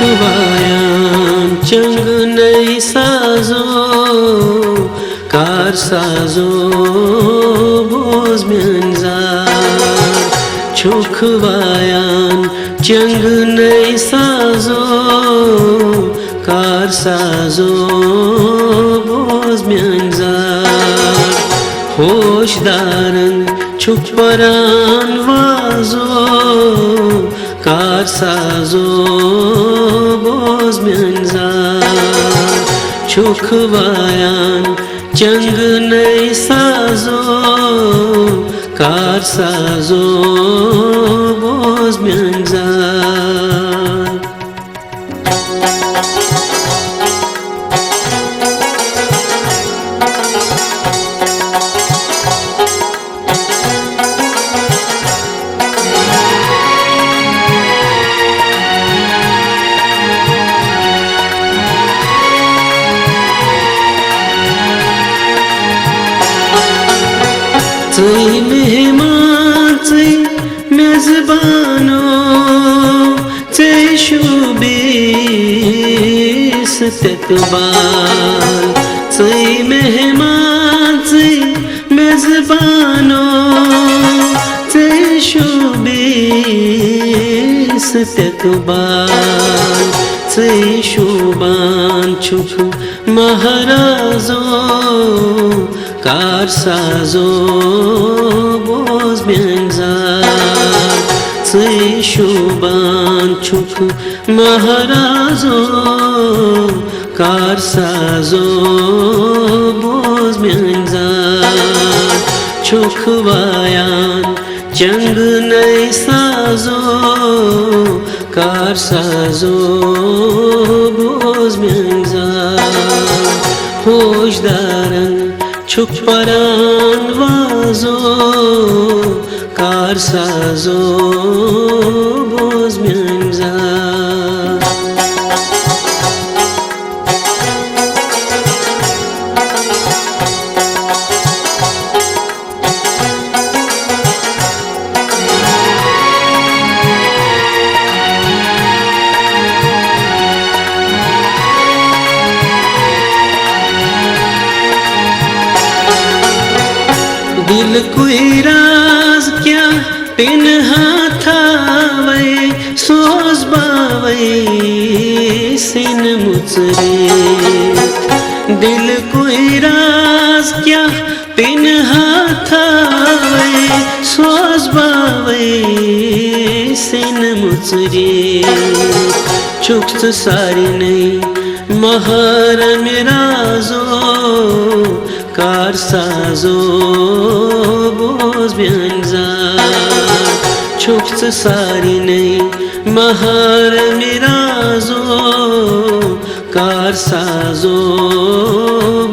छुखवायान चंग नई साजो कार साजो बोज म्यांजार छुखवायान चंग नई साजो कार साजो बोज म्यांजार होशदारन छुपरान वाजो कार साजो बोज म्यांजार छुखवायान चंग नई साजो कार साजो बोज म्यांजार ज़ई मेहमान ज़ई मेज़बानो ज़ई शुबीस तकबाल ज़ई मेहमान ज़ई मेज़बानो ज़ई शुबीस तकबाल ज़ई शुबान छुप महाराजो कार साजो बोज म्यांजार ज़ई शुबान छुप महाराजो कार साजो बोज म्यांजार छुखवायान चंग नई साजो कार साजो बोज म्यांजार होशदारन छुपरान वाजो कार साजो बोज म्यांजार दिल कोई राज क्या पिन्हा था वै सोज बावै सिन मुचरे दिल कोई राज क्या पिन्हा था वै सोज बावै सिन मुचरे चुक्त सारी नहीं महार मिराजो कार साजो बोज म्यांजार छुप्त सारी नहीं महार मिराजो कार साजो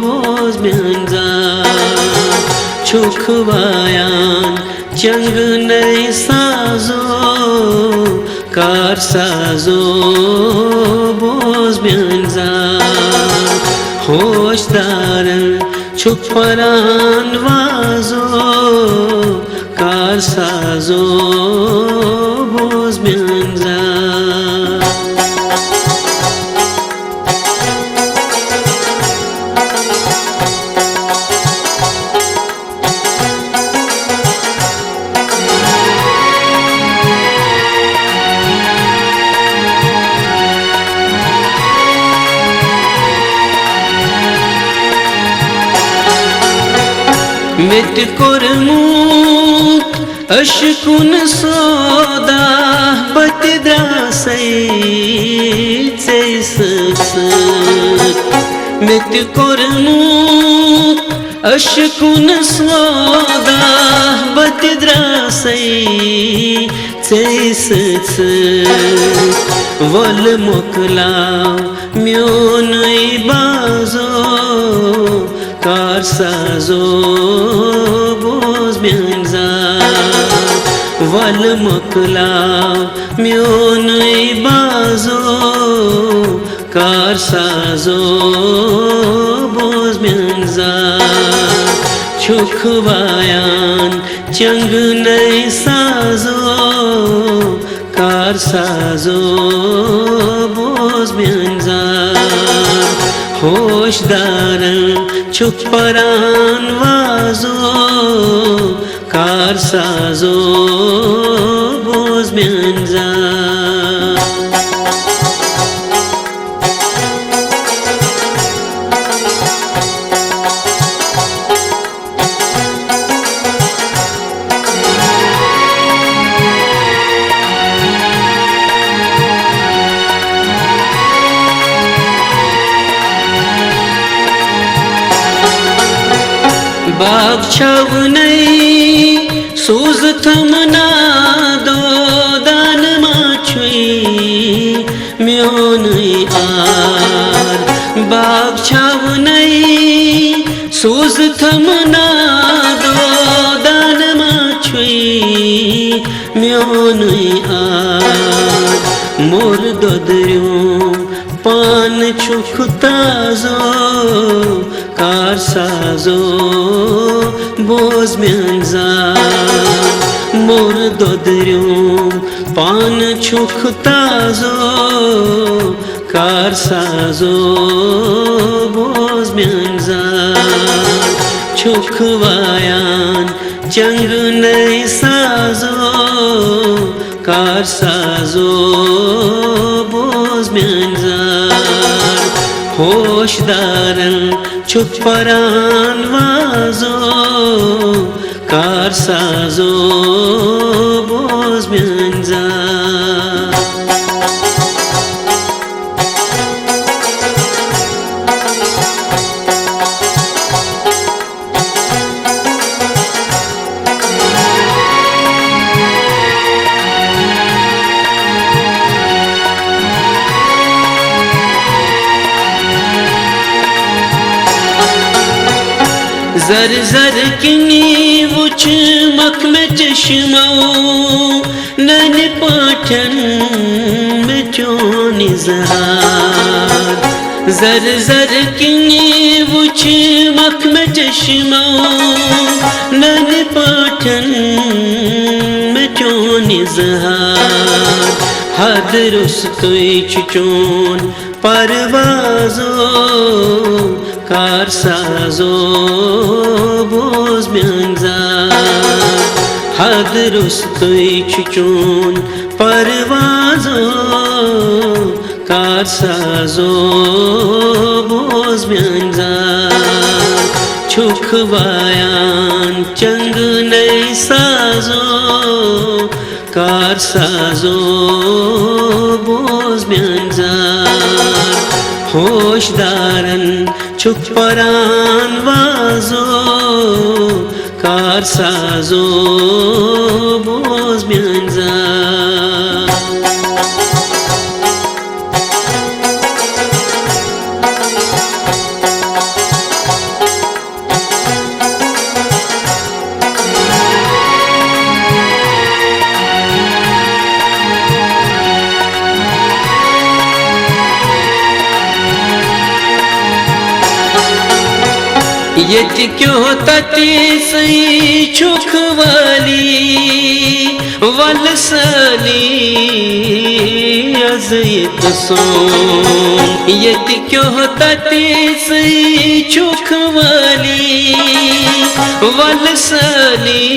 बोज म्यांजार छुखवायान चंग नई साजो कार साजो बोज म्यांजार होशदारन छुपरान वाजो कार साजो बोज म्यांजार मिट कोरमुत अशकुन सोदा बतद्रासै चैसस मिट कोरमुत अशकुन सोदा बतद्रासै चैसस वल मोकला म्योन बाजो कार साजो बोज म्यांजार वल मोकला म्योन बाजो कार साजो बोज म्यांजार छुखवायान चंग नई साजो कार साजो boz-mianzar hoşdaran çukparan vazo karsazo boz-mianzar. बाग छावनई सूज थमना दो दान माछुई म्योनई आर बाग छावनई सूज थमना दो दान माछुई म्योनई आर मोर दोदरियों पान छुखताजो karsazo boz-mianzar मोर दोदरियों पान छुखताजो karsazo boz-mianzar छुखवायान चंग नई साजो karsazo boz-mianzar hoşdaran çukparan vazo karsazo boz-mianzar. Zar zar kini vuç makme çeşmao nane paఠan में चोनी zahar zar zar kini vuç makme çeşmao nane paఠan में चोनी zahar hadrus toy çuçon parvazo karsazo boz-mianzar hadrus toy çuçon parvazo karsazo boz-mianzar çukvayan chang ney sazo karsazo boz-mianzar hoşdaran çukparan vazo karsazo boz-mianzar. यति क्यों तती सई छुखवाली वलसली अज़यत सोन यति क्यों तती सई छुखवाली वलसली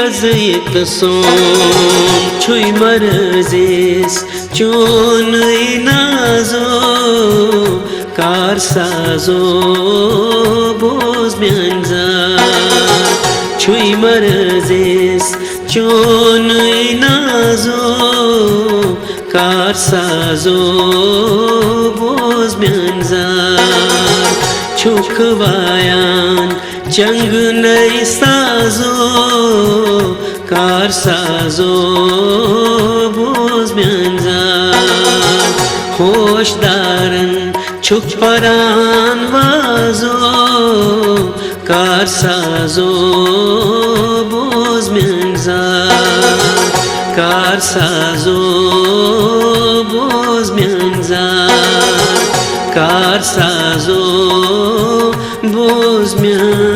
अज़यत सोन छुई मरज़िस चोन नाजो karsazo boz-mianzar çuy marzis çon nazo karsazo boz-mianzar çukvayan chang ney sazo karsazo boz-mianzar hoşdaran çukparan vazo karsazo boz-mianzar karsazo boz-mianzar karsazo boz-mianzar.